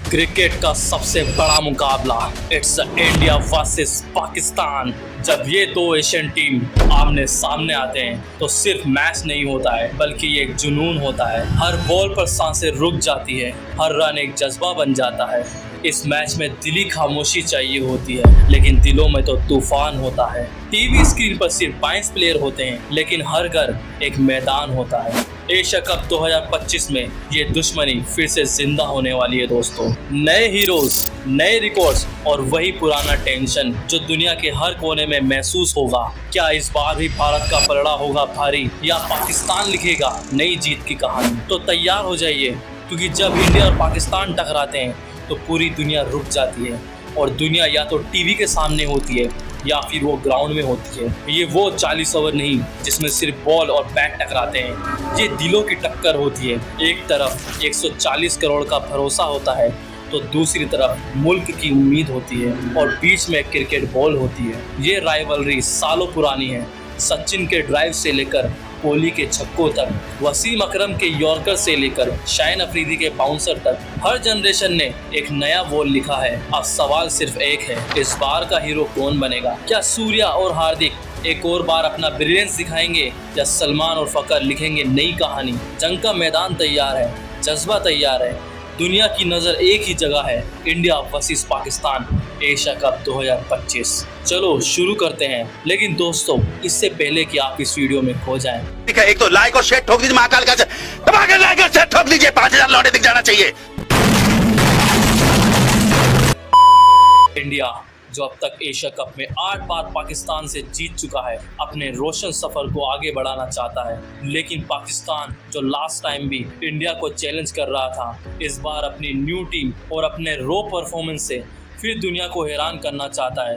Cricket का सबसे बड़ा मुकाबला इट्स इंडिया वर्सेस पाकिस्तान। जब ये दो एशियन टीम आमने सामने आते हैं तो सिर्फ मैच नहीं होता है बल्कि ये एक जुनून होता है। हर बॉल पर सांसें रुक जाती है, हर रन एक जज्बा बन जाता है। इस मैच में दिली खामोशी चाहिए होती है लेकिन दिलों में तो तूफान होता है। टीवी स्क्रीन पर सिर्फ 22 प्लेयर होते हैं लेकिन हर घर एक मैदान होता है। एशिया कप 2025 में ये दुश्मनी फिर से जिंदा होने वाली है दोस्तों। नए हीरोज, नए रिकॉर्ड्स और वही पुराना टेंशन जो दुनिया के हर कोने में महसूस होगा। क्या इस बार भी भारत का पलड़ा होगा भारी या पाकिस्तान लिखेगा नई जीत की कहानी? तो तैयार हो जाइए क्योंकि जब इंडिया और पाकिस्तान टकराते हैं तो पूरी दुनिया रुक जाती है और दुनिया या तो टीवी के सामने होती है या फिर वो ग्राउंड में होती है। ये वो 40 ओवर नहीं जिसमें सिर्फ बॉल और बैट टकराते हैं, ये दिलों की टक्कर होती है। एक तरफ 140 करोड़ का भरोसा होता है तो दूसरी तरफ मुल्क की उम्मीद होती है और बीच में क्रिकेट बॉल होती है। ये राइवलरी सालों पुरानी है। सचिन के ड्राइव से लेकर कोहली के छक्कों तक, वसीम अकरम के यॉर्कर से लेकर शाहिन अफरीदी के बाउंसर तक, हर जनरेशन ने एक नया बोल लिखा है। अब सवाल सिर्फ एक है, इस बार का हीरो कौन बनेगा? क्या सूर्या और हार्दिक एक और बार अपना ब्रिलियंस दिखाएंगे या सलमान और फकर लिखेंगे नई कहानी? जंग का मैदान तैयार है, जज्बा तैयार है, दुनिया की नज़र एक ही जगह है, India versus Pakistan, Asia cup 2025। चलो शुरू करते हैं। लेकिन दोस्तों इससे पहले कि आप इस वीडियो में खो जाएं, ठीक है, एक तो लाइक और शेयर ठोक दीजिए, महाकाल का दबा के लाइक और शेयर ठोक दीजिए, 5000 लौटे दिख जाना चाहिए। इंडिया जो अब तक एशिया कप में 8 बार पाकिस्तान से जीत चुका है, अपने रोशन सफर को आगे बढ़ाना चाहता है। लेकिन पाकिस्तान जो लास्ट टाइम भी इंडिया को चैलेंज कर रहा था, इस बार अपनी न्यू टीम और अपने रो परफॉर्मेंस से फिर दुनिया को हैरान करना चाहता है।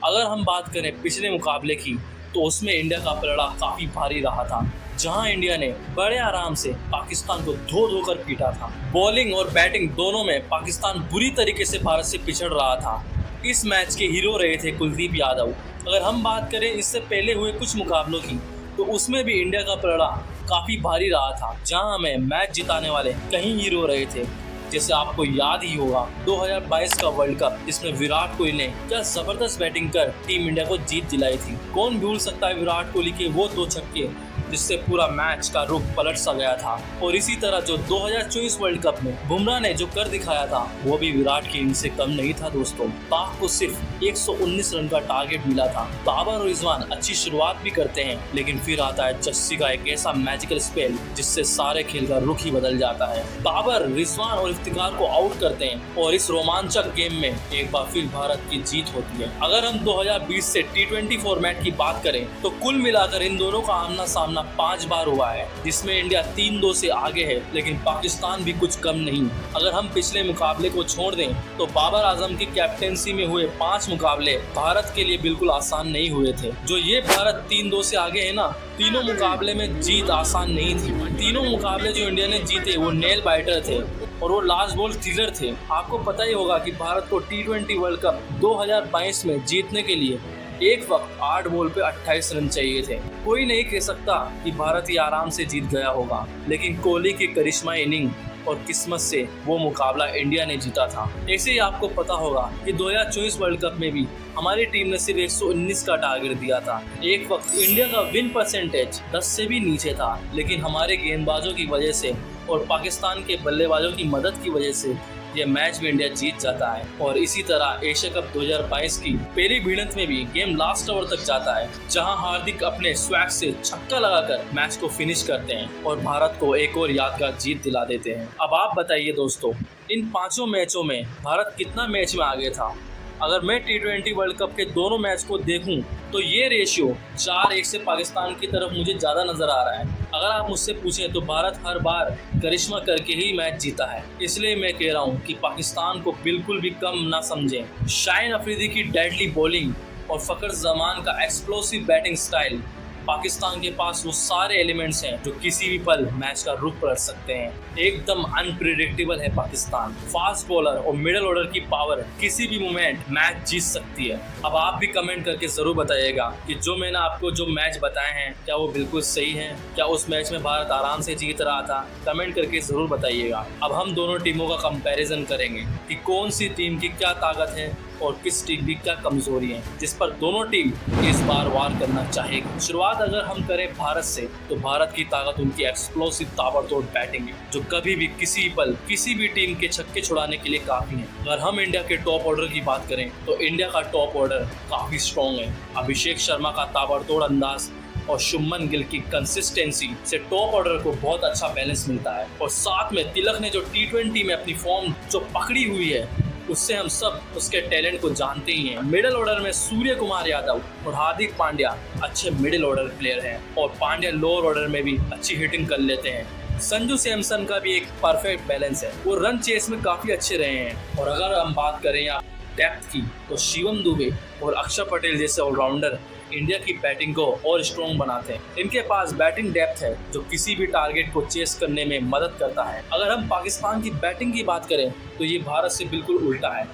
अगर हम बात करें पिछले मुकाबले की तो उसमें इंडिया का पलड़ा काफ़ी भारी रहा था, जहां इंडिया ने बड़े आराम से पाकिस्तान को धो धोकर पीटा था। बॉलिंग और बैटिंग दोनों में पाकिस्तान बुरी तरीके से भारत से पिछड़ रहा था। इस मैच के हीरो रहे थे कुलदीप यादव। अगर हम बात करें इससे पहले हुए कुछ मुकाबलों की तो उसमें भी इंडिया का पलड़ा काफ़ी भारी रहा था, जहां हमें मैच जिताने वाले कई हीरो रहे थे। जैसे आपको याद ही होगा 2022 का वर्ल्ड कप, जिसमें विराट कोहली ने क्या जबरदस्त बैटिंग कर टीम इंडिया को जीत दिलाई थी। कौन भूल सकता है विराट कोहली के वो 2 छक्के जिससे पूरा मैच का रुख पलट सा गया था। और इसी तरह जो 2024 वर्ल्ड कप में बुमराह ने जो कर दिखाया था वो भी विराट की इनसे कम नहीं था दोस्तों। पाक को सिर्फ 119 रन का टारगेट मिला था। बाबर और रिजवान अच्छी शुरुआत भी करते हैं लेकिन फिर आता है जस्सी का एक ऐसा मैजिकल स्पेल जिससे सारे खेल का रुख ही बदल जाता है। बाबर, रिजवान और इफ्तिकार को आउट करते हैं और इस रोमांचक गेम में एक बार फिर भारत की जीत होती है। अगर हम 2020 से T20 फॉर्मेट की बात करें तो कुल मिलाकर इन दोनों का आमना सामना 5 बार हुआ है, जिसमें इंडिया 3-2 से आगे है लेकिन पाकिस्तान भी कुछ कम नहीं। अगर हम पिछले मुकाबले को छोड़ दें तो बाबर आजम की कैप्टेंसी में हुए 5 मुकाबले भारत के लिए बिल्कुल आसान नहीं हुए थे। जो ये भारत 3-2 से आगे है ना, तीनों मुकाबले में जीत आसान नहीं थी। तीनों मुकाबले जो इंडिया ने जीते वो नेल बाइटर थे और वो लास्ट बॉल थ्रिलर थे। आपको पता ही होगा कि भारत को T20 वर्ल्ड कप 2022 में जीतने के लिए एक वक्त 8 बॉल पे 28 रन चाहिए थे। कोई नहीं कह सकता कि भारत ही आराम से जीत गया होगा, लेकिन कोहली की करिश्मा इनिंग और किस्मत से वो मुकाबला इंडिया ने जीता था। ऐसे ही आपको पता होगा कि 2024 वर्ल्ड कप में भी हमारी टीम ने सिर्फ 119 का टारगेट दिया था। एक वक्त इंडिया का विन परसेंटेज 10 से भी नीचे था, लेकिन हमारे गेंदबाजों की वजह से और पाकिस्तान के बल्लेबाजों की मदद की वजह से ये मैच में इंडिया जीत जाता है। और इसी तरह एशिया कप 2022 की पहली भिड़ंत में भी गेम लास्ट ओवर तक जाता है, जहां हार्दिक अपने स्वैग से छक्का लगाकर मैच को फिनिश करते हैं और भारत को एक और यादगार जीत दिला देते हैं। अब आप बताइए दोस्तों, इन 5 मैचों में भारत कितना मैच में आगे था? अगर मैं T20 वर्ल्ड कप के दोनों मैच को देखूं तो ये रेशियो 4-1 से पाकिस्तान की तरफ मुझे ज़्यादा नज़र आ रहा है। अगर आप मुझसे पूछें तो भारत हर बार करिश्मा करके ही मैच जीता है, इसलिए मैं कह रहा हूँ कि पाकिस्तान को बिल्कुल भी कम ना समझें। शाहिन अफरीदी की डेडली बॉलिंग और फकर जमान का एक्सप्लोसिव बैटिंग स्टाइल पाकिस्तान के पास वो सारे एलिमेंट्स हैं जो किसी भी पल मैच का रुख कर सकते हैं। एकदम अनप्रिडिक्टेबल है पाकिस्तान। फास्ट बॉलर और मिडिल ऑर्डर की पावर किसी भी मोमेंट मैच जीत सकती है। अब आप भी कमेंट करके जरूर बताइएगा कि जो मैंने आपको जो मैच बताए हैं क्या वो बिल्कुल सही है, क्या उस मैच में भारत आराम से जीत रहा था। कमेंट करके जरूर बताइएगा। अब हम दोनों टीमों का कंपैरिजन करेंगे कि कौन सी टीम की क्या ताकत है और किस टीम की क्या कमजोरी है, जिस पर दोनों टीम इस बार वार करना चाहेगी। शुरुआत अगर हम करें भारत से, तो भारत की ताकत उनकी एक्सप्लोसिव ताबड़तोड़ बैटिंग है जो कभी भी किसी पल किसी भी टीम के छक्के छुड़ाने के लिए काफी है। अगर हम इंडिया के टॉप ऑर्डर की बात करें तो इंडिया का टॉप ऑर्डर काफी स्ट्रॉन्ग है। अभिषेक शर्मा का ताबड़तोड़ अंदाज और शुभमन गिल की कंसिस्टेंसी से टॉप ऑर्डर को बहुत अच्छा बैलेंस मिलता है। और साथ में तिलक ने जो T20 में अपनी फॉर्म जो पकड़ी हुई है, उससे हम सब उसके टैलेंट को जानते ही हैं। मिडिल ऑर्डर में सूर्य कुमार यादव और हार्दिक पांड्या अच्छे मिडिल ऑर्डर प्लेयर हैं और पांड्या लोअर ऑर्डर में भी अच्छी हिटिंग कर लेते हैं। संजू सैमसन का भी एक परफेक्ट बैलेंस है, वो रन चेस में काफी अच्छे रहे हैं। और अगर हम बात करें या डेप्थ की, तो शिवम दुबे और अक्षर पटेल जैसे ऑलराउंडर इंडिया की बैटिंग को और स्ट्रॉन्ग बनाते हैं। इनके पास बैटिंग डेप्थ है जो किसी भी टारगेट को चेस करने में मदद करता है। अगर हम पाकिस्तान की बैटिंग की बात करें तो ये भारत से बिल्कुल उल्टा है।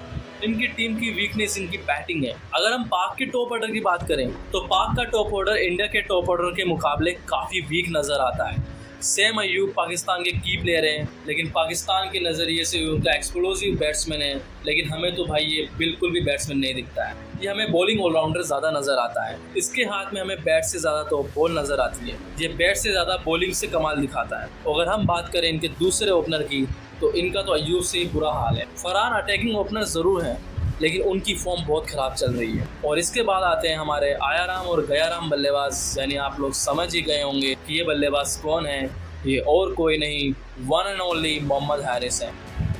इनकी टीम की वीकनेस इनकी बैटिंग है। अगर हम पाक के टॉप ऑर्डर की बात करें तो पाक का टॉप ऑर्डर इंडिया के टॉप ऑर्डर के मुकाबले काफी वीक नजर आता है। सैम अयूब पाकिस्तान के की प्लेयर हैं, लेकिन पाकिस्तान के नज़रिए से उनका एक्सप्लोसिव बैट्समैन है, लेकिन हमें तो भाई ये बिल्कुल भी बैट्समैन नहीं दिखता है। ये हमें बॉलिंग ऑलराउंडर ज़्यादा नज़र आता है। इसके हाथ में हमें बैट से ज़्यादा तो बॉल नज़र आती है। ये बैट से ज़्यादा बॉलिंग से कमाल दिखाता है। अगर हम बात करें इनके दूसरे ओपनर की, तो इनका तो अयूब से ही बुरा हाल है। फरहान अटैकिंग ओपनर ज़रूर है, लेकिन उनकी फॉर्म बहुत ख़राब चल रही है। और इसके बाद आते हैं हमारे आयाराम और गयाराम बल्लेबाज, यानी आप लोग समझ ही गए होंगे कि ये बल्लेबाज कौन है। ये और कोई नहीं, one and only Mohammad Haris है।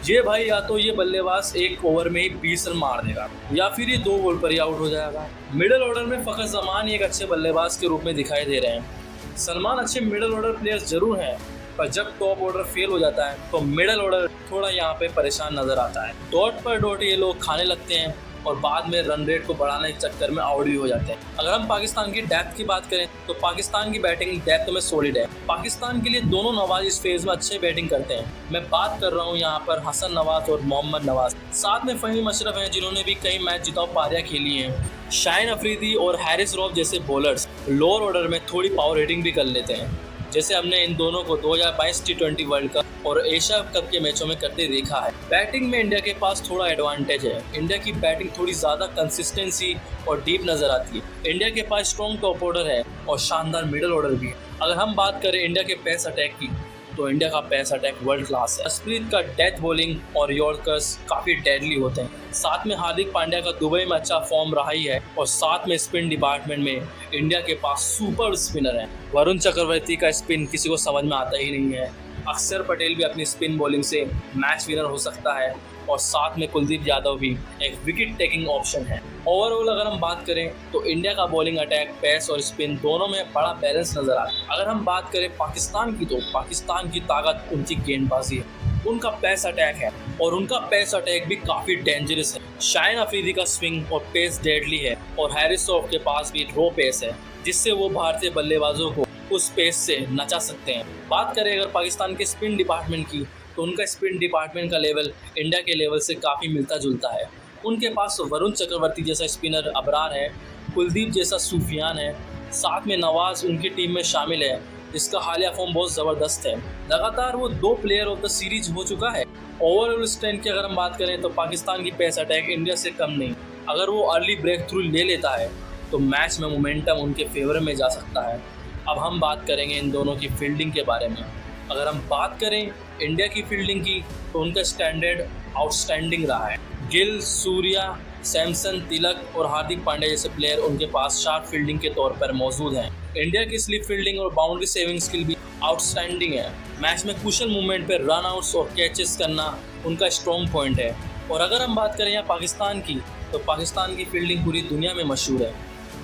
ये भाई या तो ये बल्लेबाज एक ओवर में ही 20 रन मार देगा या फिर ये 2 बॉल पर ही आउट हो जाएगा। मिडिल ऑर्डर में फ़खर जमान एक अच्छे बल्लेबाज के रूप में दिखाई दे रहे हैं। सलमान अच्छे मिडिल ऑर्डर प्लेयर्स जरूर हैं, पर जब टॉप ऑर्डर फेल हो जाता है तो मिडिल ऑर्डर थोड़ा यहाँ पे परेशान नजर आता है। डॉट पर डॉट ये लोग खाने लगते हैं और बाद में रन रेट को बढ़ाने के चक्कर में आउट भी हो जाते हैं। अगर हम पाकिस्तान की डेप्थ की बात करें तो पाकिस्तान की बैटिंग डेप्थ में सॉलिड है। पाकिस्तान के लिए दोनों नवाज इस फेज में अच्छे बैटिंग करते हैं। मैं बात कर रहा हूँ यहाँ पर हसन नवाज और मोहम्मद नवाज, साथ में फहीम अशरफ हैं जिन्होंने भी कई मैच जिताऊ पारियां खेली हैं। शाहिन अफरीदी और हैरिस रॉफ जैसे बॉलर्स लोअर ऑर्डर में थोड़ी पावर हिटिंग भी कर लेते हैं, जैसे हमने इन दोनों को 2022 T20 वर्ल्ड कप और एशिया कप के मैचों में करते देखा है। बैटिंग में इंडिया के पास थोड़ा एडवांटेज है। इंडिया की बैटिंग थोड़ी ज़्यादा कंसिस्टेंसी और डीप नज़र आती है। इंडिया के पास स्ट्रॉन्ग टॉप ऑर्डर है और शानदार मिडिल ऑर्डर भी है। अगर हम बात करें इंडिया के पेस अटैक की, तो इंडिया का पेस अटैक वर्ल्ड क्लास है। जसप्रीत का डेथ बॉलिंग और यॉर्कर्स काफ़ी डेडली होते हैं। साथ में हार्दिक पांड्या का दुबई में अच्छा फॉर्म रहा ही है और साथ में स्पिन डिपार्टमेंट में इंडिया के पास सुपर स्पिनर है। वरुण चक्रवर्ती का स्पिन किसी को समझ में आता ही नहीं है। अक्षर पटेल भी अपनी स्पिन बॉलिंग से मैच विनर हो सकता है और साथ में कुलदीप यादव भी एक विकेट टेकिंग ऑप्शन है। ओवरऑल अगर हम बात करें तो इंडिया का बॉलिंग अटैक पेस और स्पिन दोनों में बड़ा बैलेंस नजर आता है। अगर हम बात करें पाकिस्तान की, तो पाकिस्तान की ताकत उनकी गेंदबाजी है। उनका पेस अटैक है और उनका पेस अटैक भी काफ़ी डेंजरस है। शाहिन अफरीदी का स्विंग और पेस डेडली है और हैरिस रॉफ के पास भी रो पेस है, जिससे वो भारतीय बल्लेबाजों को उस पेस से नचा सकते हैं। बात करें अगर पाकिस्तान के स्पिन डिपार्टमेंट की, तो उनका स्पिन डिपार्टमेंट का लेवल इंडिया के लेवल से काफ़ी मिलता जुलता है। उनके पास वरुण चक्रवर्ती जैसा स्पिनर अबरार है, कुलदीप जैसा सूफियान है, साथ में नवाज उनकी टीम में शामिल है जिसका हालिया फॉर्म बहुत ज़बरदस्त है। लगातार वो 2 प्लेयर ऑफ द सीरीज हो चुका है। ओवरऑल स्ट्रेंथ की अगर हम बात करें तो पाकिस्तान की पेस अटैक इंडिया से कम नहीं। अगर वो अर्ली ब्रेक थ्रू ले लेता है तो मैच में मोमेंटम उनके फेवर में जा सकता है। अब हम बात करेंगे इन दोनों की फील्डिंग के बारे में। अगर हम बात करें इंडिया की फील्डिंग की, तो उनका स्टैंडर्ड आउटस्टैंडिंग रहा है। गिल, सूर्या, सैमसन, तिलक और हार्दिक पांड्या जैसे प्लेयर उनके पास शार्प फील्डिंग के तौर पर मौजूद हैं। इंडिया की स्लिप फील्डिंग और बाउंड्री सेविंग स्किल भी आउटस्टैंडिंग है। मैच में कुशल मूवमेंट पर रन आउट्स और कैचेस करना उनका स्ट्रॉन्ग पॉइंट है। और अगर हम बात करें यहाँ पाकिस्तान की, तो पाकिस्तान की फील्डिंग पूरी दुनिया में मशहूर है।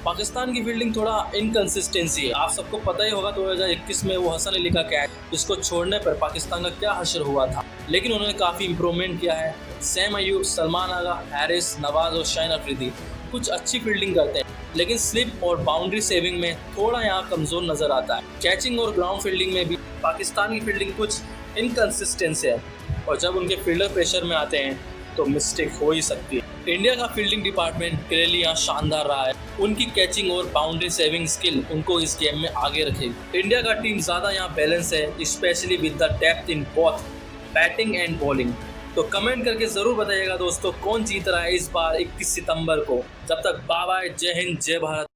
पाकिस्तान की फील्डिंग थोड़ा इनकंसिस्टेंसी है। आप सबको पता ही होगा 2021 में वो हसन अली का कैच, जिसको छोड़ने पर पाकिस्तान का क्या हशर हुआ था, लेकिन उन्होंने काफ़ी इंप्रूवमेंट किया है। सैम अयूब, सलमान आगा, हैरिस, नवाज और शाहिन अफरीदी कुछ अच्छी फील्डिंग करते हैं, लेकिन स्लिप और बाउंड्री सेविंग में थोड़ा यहाँ कमजोर नजर आता है। कैचिंग और ग्राउंड फील्डिंग में भी पाकिस्तान की फील्डिंग कुछ इनकंसिस्टेंस है और जब उनके फील्डर प्रेशर में आते हैं तो मिस्टेक हो ही सकती है। इंडिया का फील्डिंग डिपार्टमेंट क्लियरली यहाँ शानदार रहा है। उनकी कैचिंग और बाउंड्री सेविंग स्किल उनको इस गेम में आगे रखेगी। इंडिया का टीम ज्यादा यहाँ बैलेंस है, specially with the depth in both batting and bowling. तो कमेंट करके जरूर बताइएगा दोस्तों कौन जीत रहा है इस बार 21 सितंबर को। जब तक बाय बाय, जय हिंद, जय भारत।